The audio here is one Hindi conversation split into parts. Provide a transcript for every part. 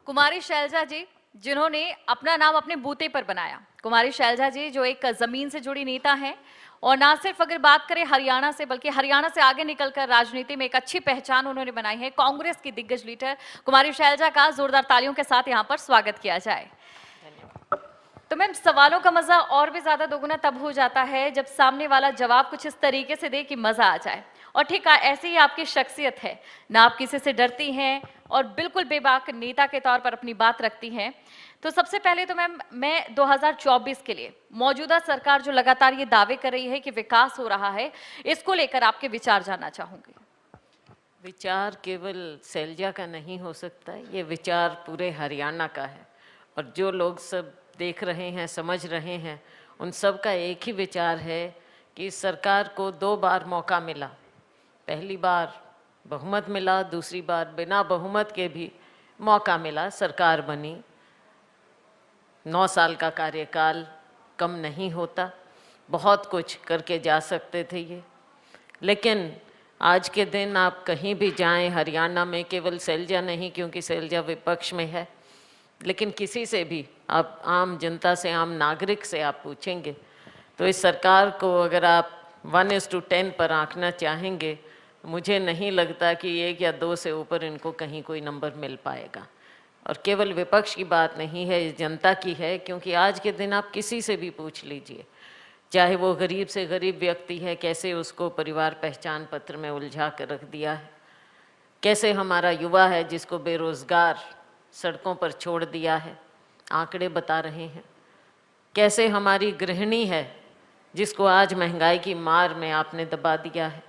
कुमारी शैलजा जी, जिन्होंने अपना नाम अपने बूते पर बनाया। कुमारी शैलजा जी जो एक जमीन से जुड़ी नेता हैं और ना सिर्फ अगर बात करें हरियाणा से, बल्कि हरियाणा से आगे निकलकर राजनीति में एक अच्छी पहचान उन्होंने बनाई है। कांग्रेस की दिग्गज लीडर कुमारी शैलजा का जोरदार तालियों के साथ यहाँ पर स्वागत किया जाए। तो मैम, सवालों का मजा और भी ज्यादा दोगुना तब हो जाता है जब सामने वाला जवाब कुछ इस तरीके से दे कि मजा आ जाए। और ठीक है, ऐसी ही आपकी शख्सियत है, ना आप किसी से डरती हैं और बिल्कुल बेबाक नेता के तौर पर अपनी बात रखती हैं। तो सबसे पहले तो मैम, मैं 2024 के लिए मौजूदा सरकार जो लगातार ये दावे कर रही है कि विकास हो रहा है, इसको लेकर आपके विचार जानना चाहूंगी। विचार केवल शैलजा का नहीं हो सकता, ये विचार पूरे हरियाणा का है। और जो लोग सब देख रहे हैं, समझ रहे हैं, उन सब का एक ही विचार है कि सरकार को 2 बार मौका मिला। पहली बार बहुमत मिला, दूसरी बार बिना बहुमत के भी मौका मिला, सरकार बनी। 9 साल का कार्यकाल कम नहीं होता, बहुत कुछ करके जा सकते थे ये। लेकिन आज के दिन आप कहीं भी जाएं हरियाणा में, केवल शैलजा नहीं क्योंकि शैलजा विपक्ष में है, लेकिन किसी से भी आप, आम जनता से, आम नागरिक से आप पूछेंगे तो इस सरकार को अगर आप 1:10 पर आंकना चाहेंगे, मुझे नहीं लगता कि 1 या 2 से ऊपर इनको कहीं कोई नंबर मिल पाएगा। और केवल विपक्ष की बात नहीं है, इस जनता की है। क्योंकि आज के दिन आप किसी से भी पूछ लीजिए, चाहे वो गरीब से गरीब व्यक्ति है, कैसे उसको परिवार पहचान पत्र में उलझा कर रख दिया है, कैसे हमारा युवा है जिसको बेरोजगार सड़कों पर छोड़ दिया है, आंकड़े बता रहे हैं। कैसे हमारी गृहिणी है जिसको आज महंगाई की मार में आपने दबा दिया है।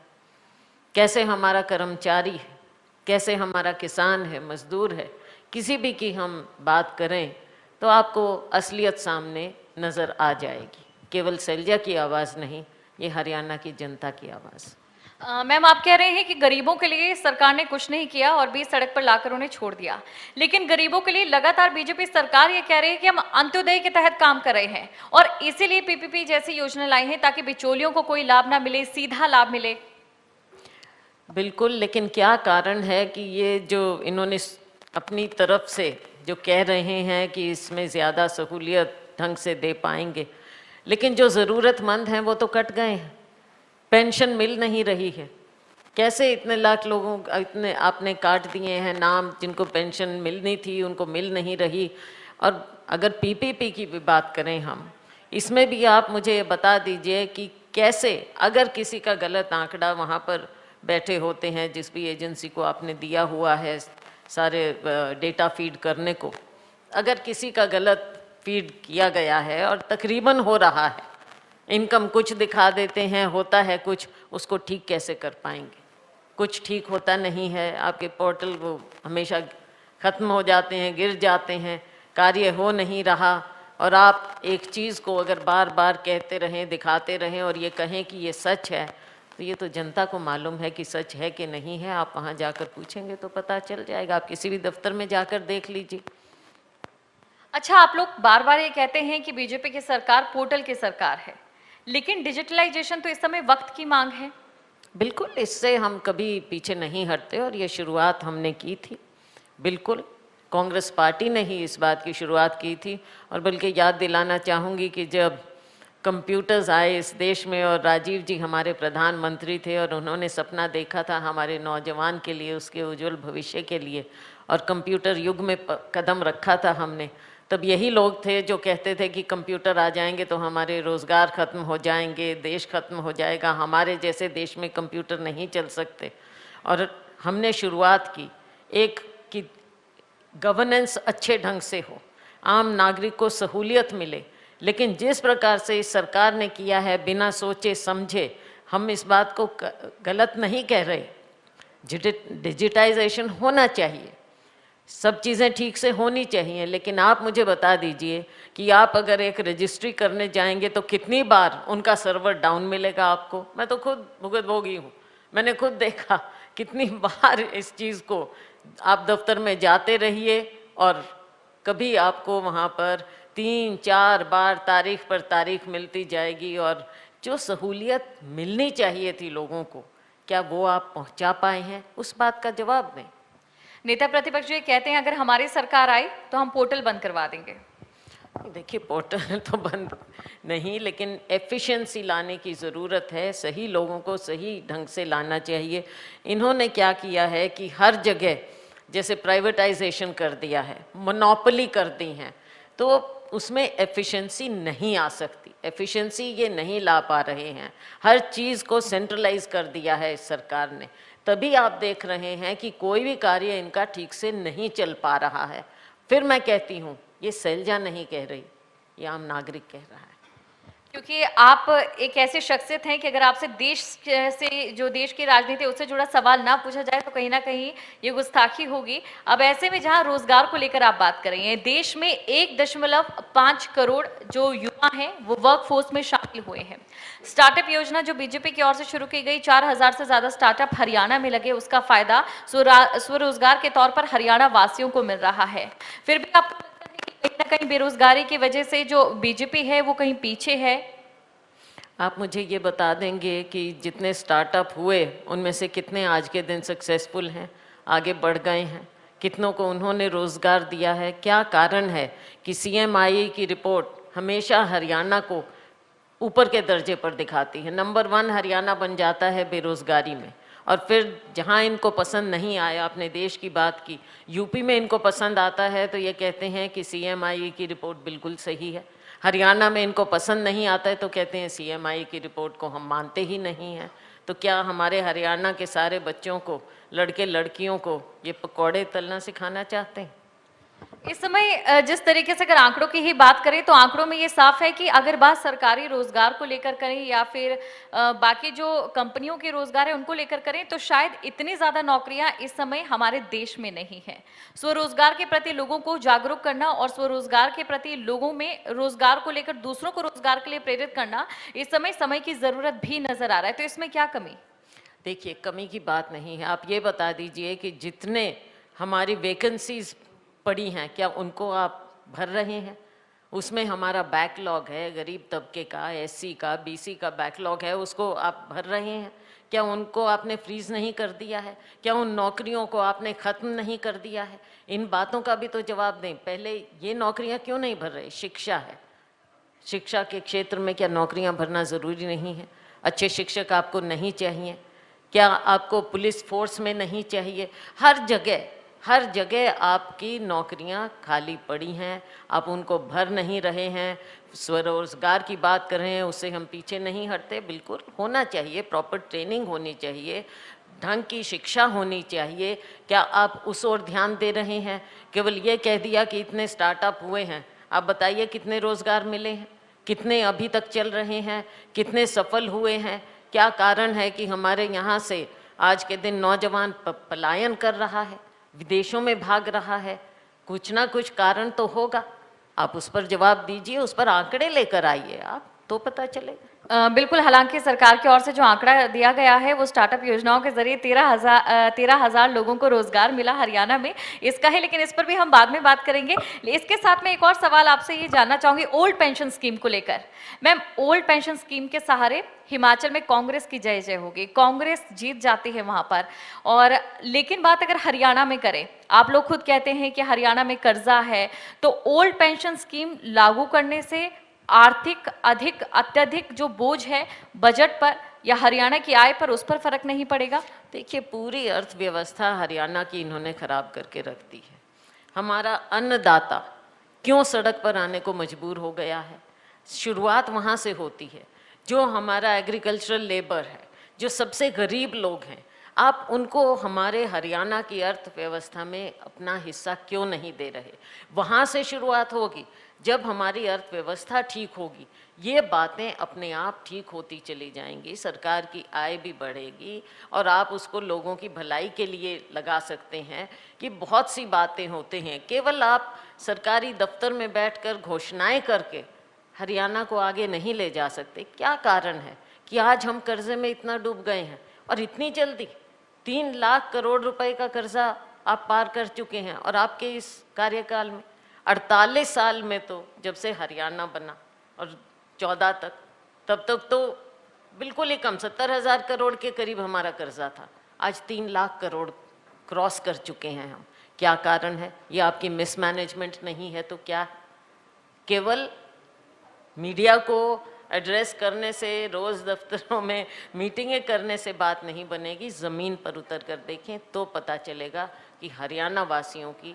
कैसे हमारा कर्मचारी है, कैसे हमारा किसान है, मजदूर है। किसी भी की हम बात करें तो आपको असलियत सामने नज़र आ जाएगी। केवल शैलजा की आवाज़ नहीं, ये हरियाणा की जनता की आवाज़। मैम, आप कह रहे हैं कि गरीबों के लिए सरकार ने कुछ नहीं किया और बीच सड़क पर लाकर उन्हें छोड़ दिया। लेकिन गरीबों के लिए लगातार बीजेपी सरकार ये कह रही है कि हम अंत्योदय के तहत काम कर रहे हैं और इसीलिए पीपीपी जैसी योजना लाई है ताकि बिचौलियों को कोई लाभ ना मिले, सीधा लाभ मिले। बिल्कुल, लेकिन क्या कारण है कि ये जो इन्होंने अपनी तरफ से जो कह रहे हैं कि इसमें ज़्यादा सहूलियत ढंग से दे पाएंगे, लेकिन जो ज़रूरतमंद हैं वो तो कट गए हैं। पेंशन मिल नहीं रही है। कैसे इतने लाख लोगों, इतने आपने काट दिए हैं नाम जिनको पेंशन मिलनी थी, उनको मिल नहीं रही। और अगर पीपीपी की भी बात करें हम, इसमें भी आप मुझे बता दीजिए कि कैसे, अगर किसी का गलत आंकड़ा वहाँ पर बैठे होते हैं, जिस भी एजेंसी को आपने दिया हुआ है सारे डेटा फीड करने को, अगर किसी का गलत फीड किया गया है और तकरीबन हो रहा है, इनकम कुछ दिखा देते हैं, होता है कुछ, उसको ठीक कैसे कर पाएंगे? कुछ ठीक होता नहीं है, आपके पोर्टल वो हमेशा ख़त्म हो जाते हैं, गिर जाते हैं, कार्य हो नहीं रहा। और आप एक चीज़ को अगर बार बार कहते रहें, दिखाते रहें और ये कहें कि ये सच है, तो ये तो जनता को मालूम है कि सच है कि नहीं है। आप वहाँ जाकर पूछेंगे तो पता चल जाएगा, आप किसी भी दफ्तर में जाकर देख लीजिए। अच्छा, आप लोग बार बार ये कहते हैं कि बीजेपी की सरकार पोर्टल की सरकार है, लेकिन डिजिटलाइजेशन तो इस समय वक्त की मांग है। बिल्कुल, इससे हम कभी पीछे नहीं हटते और ये शुरुआत हमने की थी। बिल्कुल, कांग्रेस पार्टी ने ही इस बात की शुरुआत की थी। और बल्कि याद दिलाना चाहूँगी कि जब कंप्यूटर्स आए इस देश में और राजीव जी हमारे प्रधानमंत्री थे और उन्होंने सपना देखा था हमारे नौजवान के लिए, उसके उज्जवल भविष्य के लिए, और कंप्यूटर युग में कदम रखा था हमने, तब यही लोग थे जो कहते थे कि कंप्यूटर आ जाएंगे तो हमारे रोज़गार ख़त्म हो जाएंगे, देश ख़त्म हो जाएगा, हमारे जैसे देश में कंप्यूटर नहीं चल सकते। और हमने शुरुआत की एक कि गवर्नेंस अच्छे ढंग से हो, आम नागरिक को सहूलियत मिले। लेकिन जिस प्रकार से इस सरकार ने किया है, बिना सोचे समझे, हम इस बात को गलत नहीं कह रहे, डिजिटाइजेशन होना चाहिए, सब चीज़ें ठीक से होनी चाहिए। लेकिन आप मुझे बता दीजिए कि आप अगर एक रजिस्ट्री करने जाएंगे तो कितनी बार उनका सर्वर डाउन मिलेगा आपको। मैं तो खुद भुगतभोगी हूँ, मैंने खुद देखा कितनी बार इस चीज़ को। आप दफ्तर में जाते रहिए और कभी आपको वहाँ पर 3-4 बार तारीख पर तारीख मिलती जाएगी, और जो सहूलियत मिलनी चाहिए थी लोगों को, क्या वो आप पहुँचा पाए हैं? उस बात का जवाब दें। नेता प्रतिपक्ष जो ये कहते हैं अगर हमारी सरकार आई तो हम पोर्टल बंद करवा देंगे। देखिए, पोर्टल तो बंद नहीं, लेकिन एफिशिएंसी लाने की ज़रूरत है, सही लोगों को सही ढंग से लाना चाहिए। इन्होंने क्या किया है कि हर जगह जैसे प्राइवेटाइजेशन कर दिया है, मोनोपोली कर दी हैं, तो उसमें एफिशिएंसी नहीं आ सकती, एफिशिएंसी ये नहीं ला पा रहे हैं। हर चीज़ को सेंट्रलाइज कर दिया है इस सरकार ने, तभी आप देख रहे हैं कि कोई भी कार्य इनका ठीक से नहीं चल पा रहा है। फिर मैं कहती हूँ, ये शैलजा नहीं कह रही, ये आम नागरिक कह रहा है। क्योंकि आप एक ऐसे शख्सियत हैं कि अगर आपसे देश से जो देश की राजनीति है उससे जुड़ा सवाल ना पूछा जाए तो कहीं ना कहीं ये गुस्ताखी होगी। अब ऐसे में जहां रोजगार को लेकर आप बात कर रही हैं, देश में 1.5 करोड़ जो युवा हैं वो वर्क फोर्स में शामिल हुए हैं। स्टार्टअप योजना जो बीजेपी की ओर से शुरू की गई, 4,000 से ज्यादा स्टार्टअप हरियाणा में लगे, उसका फायदा स्वरोजगार के तौर पर हरियाणा वासियों को मिल रहा है। फिर भी आपको कहीं ना कहीं बेरोजगारी की वजह से जो बीजेपी है वो कहीं पीछे है? आप मुझे ये बता देंगे कि जितने स्टार्टअप हुए उनमें से कितने आज के दिन सक्सेसफुल हैं, आगे बढ़ गए हैं, कितनों को उन्होंने रोज़गार दिया है? क्या कारण है कि CMI की रिपोर्ट हमेशा हरियाणा को ऊपर के दर्जे पर दिखाती है, नंबर 1 हरियाणा बन जाता है बेरोज़गारी में, और फिर जहाँ इनको पसंद नहीं आया, अपने देश की बात की, यूपी में इनको पसंद आता है तो ये कहते हैं कि CMI की रिपोर्ट बिल्कुल सही है। हरियाणा में इनको पसंद नहीं आता है तो कहते हैं CMI की रिपोर्ट को हम मानते ही नहीं हैं। तो क्या हमारे हरियाणा के सारे बच्चों को, लड़के लड़कियों को ये पकौड़े तलना सिखाना चाहते हैं? इस समय जिस तरीके से अगर आंकड़ों की ही बात करें तो आंकड़ों में ये साफ है कि अगर बात सरकारी रोजगार को लेकर करें या फिर बाकी जो कंपनियों के रोजगार है उनको लेकर करें तो शायद इतनी ज्यादा नौकरियां इस समय हमारे देश में नहीं है। स्वरोजगार के प्रति लोगों को जागरूक करना और स्वरोजगार के प्रति लोगों में रोजगार को लेकर दूसरों को रोजगार के लिए प्रेरित करना इस समय की जरूरत भी नजर आ रहा है। तो इसमें क्या कमी? देखिए, कमी की बात नहीं है। आप ये बता दीजिए कि जितने हमारी वैकेंसीज पड़ी हैं, क्या उनको आप भर रहे हैं? उसमें हमारा बैकलॉग है, गरीब तबके का, SC का, BC का बैकलॉग है, उसको आप भर रहे हैं? क्या उनको आपने फ्रीज नहीं कर दिया है? क्या उन नौकरियों को आपने ख़त्म नहीं कर दिया है? इन बातों का भी तो जवाब दें। पहले ये नौकरियां क्यों नहीं भर रहे? शिक्षा है, शिक्षा के क्षेत्र में क्या नौकरियां भरना ज़रूरी नहीं है? अच्छे शिक्षक आपको नहीं चाहिए? क्या आपको पुलिस फोर्स में नहीं चाहिए? हर जगह आपकी नौकरियां खाली पड़ी हैं, आप उनको भर नहीं रहे हैं। स्वरोजगार की बात कर रहे हैं, उससे हम पीछे नहीं हटते, बिल्कुल होना चाहिए, प्रॉपर ट्रेनिंग होनी चाहिए, ढंग की शिक्षा होनी चाहिए। क्या आप उस ओर ध्यान दे रहे हैं? केवल ये कह दिया कि इतने स्टार्टअप हुए हैं, आप बताइए कितने रोज़गार मिले हैं, कितने अभी तक चल रहे हैं, कितने सफल हुए हैं? क्या कारण है कि हमारे यहाँ से आज के दिन नौजवान पलायन कर रहा है, विदेशों में भाग रहा है? कुछ ना कुछ कारण तो होगा, आप उस पर जवाब दीजिए, उस पर आंकड़े लेकर आइए, आप तो पता चलेगा। बिल्कुल, हालांकि सरकार की ओर से जो आंकड़ा दिया गया है वो स्टार्टअप योजनाओं के जरिए 13,000 लोगों को रोजगार मिला हरियाणा में, इसका है, लेकिन इस पर भी हम बाद में बात करेंगे। इसके साथ में एक और सवाल आपसे ये जानना चाहूंगी ओल्ड पेंशन स्कीम को लेकर। मैम, ओल्ड पेंशन स्कीम के सहारे हिमाचल में कांग्रेस की जय जय होगी, कांग्रेस जीत जाती है वहां पर, और लेकिन बात अगर हरियाणा में करें, आप लोग खुद कहते हैं कि हरियाणा में कर्जा है, तो ओल्ड पेंशन स्कीम लागू करने से आर्थिक अत्यधिक जो बोझ है बजट पर या हरियाणा की आय पर, उस पर फर्क नहीं पड़ेगा? देखिए, पूरी अर्थव्यवस्था हरियाणा की इन्होंने खराब करके रख दी है। हमारा अन्नदाता क्यों सड़क पर आने को मजबूर हो गया है? शुरुआत वहाँ से होती है। जो हमारा एग्रीकल्चरल लेबर है, जो सबसे गरीब लोग हैं, आप उनको हमारे हरियाणा की अर्थव्यवस्था में अपना हिस्सा क्यों नहीं दे रहे? वहाँ से शुरुआत होगी। जब हमारी अर्थव्यवस्था ठीक होगी, ये बातें अपने आप ठीक होती चली जाएंगी, सरकार की आय भी बढ़ेगी, और आप उसको लोगों की भलाई के लिए लगा सकते हैं। कि बहुत सी बातें होते हैं, केवल आप सरकारी दफ्तर में बैठकर घोषणाएं करके हरियाणा को आगे नहीं ले जा सकते। क्या कारण है कि आज हम कर्जे में इतना डूब गए हैं, और इतनी जल्दी 3 लाख करोड़ रुपए का कर्जा आप पार कर चुके हैं? और आपके इस कार्यकाल में 48 साल में, तो जब से हरियाणा बना और 14 तक, तब तक तो बिल्कुल ही कम, 70,000 करोड़ के करीब हमारा कर्जा था। आज 3 लाख करोड़ क्रॉस कर चुके हैं हम। क्या कारण है? ये आपकी मिसमैनेजमेंट नहीं है तो क्या है? केवल मीडिया को एड्रेस करने से, रोज़ दफ्तरों में मीटिंगें करने से बात नहीं बनेगी। ज़मीन पर उतर कर देखें तो पता चलेगा कि हरियाणा वासियों की,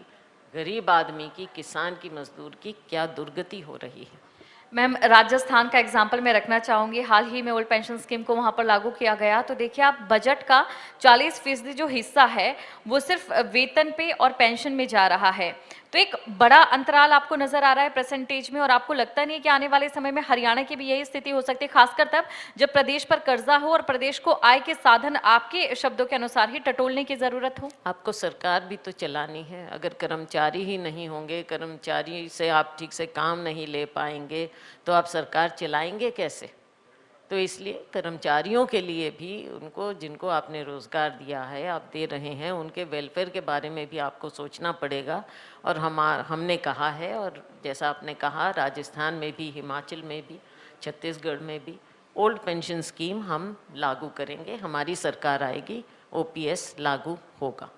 गरीब आदमी की, किसान की, मजदूर की क्या दुर्गति हो रही है। मैम, राजस्थान का एग्जाम्पल मैं रखना चाहूँगी। हाल ही में ओल्ड पेंशन स्कीम को वहाँ पर लागू किया गया, तो देखिए आप बजट का 40% जो हिस्सा है वो सिर्फ वेतन पे और पेंशन में जा रहा है। तो एक बड़ा अंतराल आपको नजर आ रहा है परसेंटेज में, और आपको लगता नहीं है कि आने वाले समय में हरियाणा की भी यही स्थिति हो सकती है, खासकर तब जब प्रदेश पर कर्जा हो और प्रदेश को आय के साधन आपके शब्दों के अनुसार ही टटोलने की जरूरत हो? आपको सरकार भी तो चलानी है। अगर कर्मचारी ही नहीं होंगे, कर्मचारी से आप ठीक से काम नहीं ले पाएंगे, तो आप सरकार चलाएंगे कैसे? तो इसलिए कर्मचारियों के लिए भी, उनको जिनको आपने रोज़गार दिया है, आप दे रहे हैं, उनके वेलफेयर के बारे में भी आपको सोचना पड़ेगा। और हमने कहा है, और जैसा आपने कहा, राजस्थान में भी, हिमाचल में भी, छत्तीसगढ़ में भी ओल्ड पेंशन स्कीम हम लागू करेंगे। हमारी सरकार आएगी, ओपीएस लागू होगा।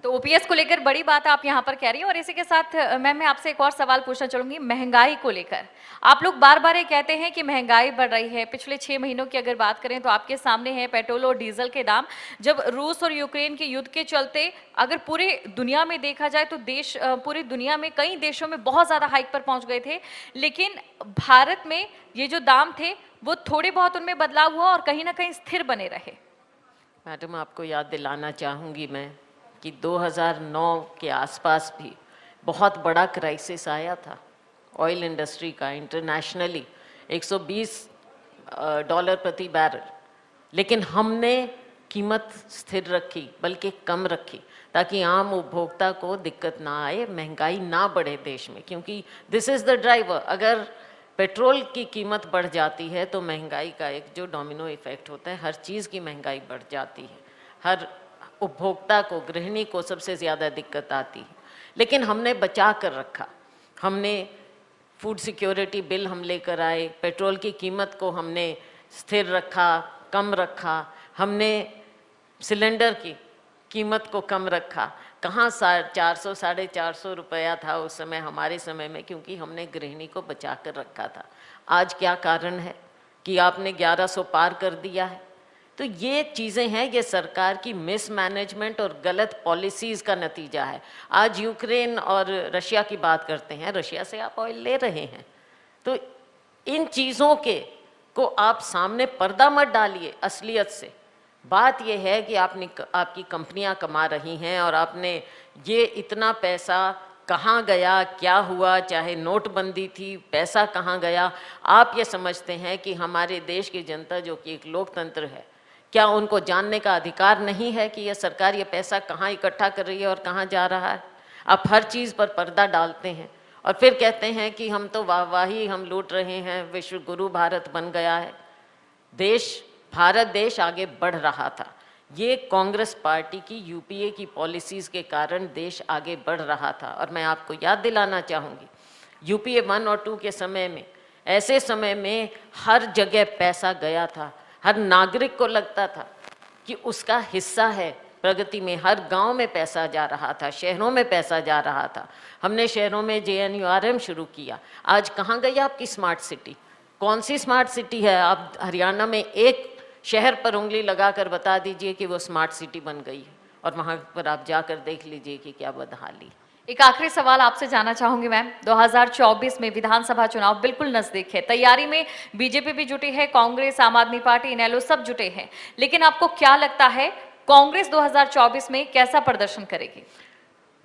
तो ओपीएस को लेकर बड़ी बात आप यहाँ पर कह रही हैं। और इसी के साथ मैम, मैं आपसे एक और सवाल पूछना चाहूंगी महंगाई को लेकर। आप लोग बार बार ये कहते हैं कि महंगाई बढ़ रही है। पिछले 6 महीनों की अगर बात करें तो आपके सामने है पेट्रोल और डीजल के दाम। जब रूस और यूक्रेन के युद्ध के चलते अगर पूरे दुनिया में देखा जाए तो पूरी दुनिया में कई देशों में बहुत ज्यादा हाइक पर पहुंच गए थे, लेकिन भारत में ये जो दाम थे वो थोड़े बहुत उनमें बदलाव हुआ और कहीं ना कहीं स्थिर बने रहे। मैडम, आपको याद दिलाना चाहूँगी मैं कि 2009 के आसपास भी बहुत बड़ा क्राइसिस आया था ऑयल इंडस्ट्री का, इंटरनेशनली $120 प्रति बैरल, लेकिन हमने कीमत स्थिर रखी, बल्कि कम रखी, ताकि आम उपभोक्ता को दिक्कत ना आए, महंगाई ना बढ़े देश में। क्योंकि दिस इज़ द ड्राइवर। अगर पेट्रोल की कीमत बढ़ जाती है तो महंगाई का एक जो डोमिनो इफेक्ट होता है, हर चीज़ की महंगाई बढ़ जाती है, हर उपभोक्ता को, गृहिणी को सबसे ज़्यादा दिक्कत आती है। लेकिन हमने बचा कर रखा। हमने फूड सिक्योरिटी बिल हम लेकर आए, पेट्रोल की कीमत को हमने स्थिर रखा, कम रखा। हमने सिलेंडर की कीमत को कम रखा। कहाँ 400 450 रुपया था उस समय, हमारे समय में, क्योंकि हमने गृहिणी को बचा कर रखा था। आज क्या कारण है कि आपने 1100 पार कर दिया है? तो ये चीज़ें हैं, ये सरकार की मिसमैनेजमेंट और गलत पॉलिसीज़ का नतीजा है। आज यूक्रेन और रशिया की बात करते हैं, रशिया से आप ऑयल ले रहे हैं, तो इन चीज़ों को आप सामने पर्दा मत डालिए असलियत से। बात यह है कि आपकी कंपनियां कमा रही हैं, और आपने ये इतना पैसा कहाँ गया, क्या हुआ, चाहे नोटबंदी थी, पैसा कहाँ गया। आप ये समझते हैं कि हमारे देश की जनता, जो कि एक लोकतंत्र है, क्या उनको जानने का अधिकार नहीं है कि यह सरकार ये पैसा कहाँ इकट्ठा कर रही है और कहाँ जा रहा है? आप हर चीज़ पर पर्दा डालते हैं और फिर कहते हैं कि हम तो वाहवाही हम लूट रहे हैं, विश्व गुरु भारत बन गया है। भारत देश आगे बढ़ रहा था। ये कांग्रेस पार्टी की, यूपीए की पॉलिसीज़ के कारण देश आगे बढ़ रहा था। और मैं आपको याद दिलाना चाहूँगी, यूपीए 1 और 2 के समय में, ऐसे समय में हर जगह पैसा गया था। हर नागरिक को लगता था कि उसका हिस्सा है प्रगति में। हर गांव में पैसा जा रहा था, शहरों में पैसा जा रहा था। हमने शहरों में JNURM शुरू किया। आज कहाँ गई आपकी स्मार्ट सिटी? कौन सी स्मार्ट सिटी है? आप हरियाणा में एक शहर पर उंगली लगाकर बता दीजिए कि वो स्मार्ट सिटी बन गई है, और वहाँ पर आप जाकर देख लीजिए कि क्या बदहाली। एक आखिरी सवाल आपसे जानना चाहूंगी मैम, 2024 में विधानसभा चुनाव बिल्कुल नजदीक है। तैयारी में बीजेपी भी जुटी है, कांग्रेस, आम आदमी पार्टी, इनेलो सब जुटे हैं, लेकिन आपको क्या लगता है कांग्रेस 2024 में कैसा प्रदर्शन करेगी?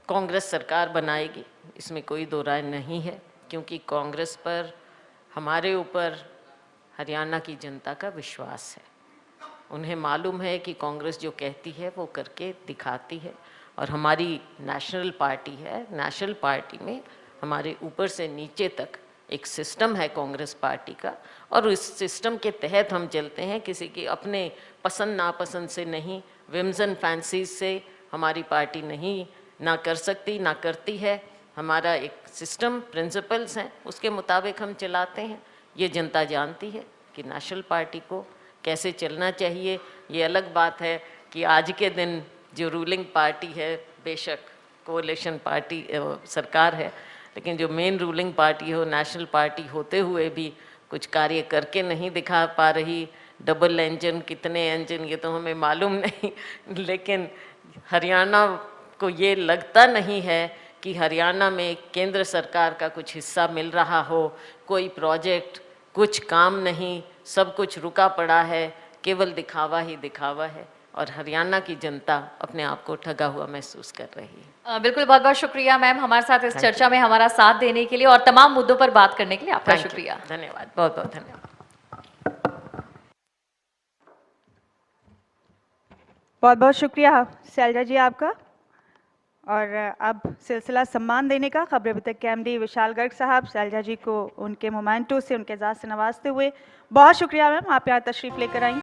कांग्रेस सरकार बनाएगी, इसमें कोई दो राय नहीं है, क्योंकि कांग्रेस पर, हमारे ऊपर हरियाणा की जनता का विश्वास है। उन्हें मालूम है कि कांग्रेस जो कहती है वो करके दिखाती है। और हमारी नेशनल पार्टी है, नेशनल पार्टी में हमारे ऊपर से नीचे तक एक सिस्टम है कांग्रेस पार्टी का, और इस सिस्टम के तहत हम चलते हैं। किसी की अपने पसंद नापसंद से नहीं, विम्स एंड फैंसीज से हमारी पार्टी नहीं, ना कर सकती, ना करती है। हमारा एक सिस्टम, प्रिंसिपल्स हैं, उसके मुताबिक हम चलाते हैं। ये जनता जानती है कि नेशनल पार्टी को कैसे चलना चाहिए। ये अलग बात है कि आज के दिन जो रूलिंग पार्टी है, बेशक कोalition पार्टी सरकार है, लेकिन जो मेन रूलिंग पार्टी हो, नेशनल पार्टी होते हुए भी कुछ कार्य करके नहीं दिखा पा रही। डबल इंजन, कितने इंजन, ये तो हमें मालूम नहीं, लेकिन हरियाणा को ये लगता नहीं है कि हरियाणा में केंद्र सरकार का कुछ हिस्सा मिल रहा हो। कोई प्रोजेक्ट, कुछ काम नहीं, सब कुछ रुका पड़ा है, केवल दिखावा ही दिखावा है और हरियाणा की जनता अपने आप को ठगा हुआ महसूस कर रही है। बिल्कुल, बहुत बहुत शुक्रिया मैम हमारे साथ इस चर्चा में हमारा साथ देने के लिए और तमाम मुद्दों पर बात करने के लिए आपका शुक्रिया। धन्यवाद, बहुत बहुत धन्यवाद। बहुत बहुत शुक्रिया शैलजा जी आपका। और अब सिलसिला सम्मान देने का, खबर अभी तक के एमडी विशाल गर्ग साहब शैलजा जी को उनके मोमेंटो से, उनके एजाज़ से नवाजते हुए। बहुत शुक्रिया मैम, आप यहाँ तशरीफ़ लेकर आई।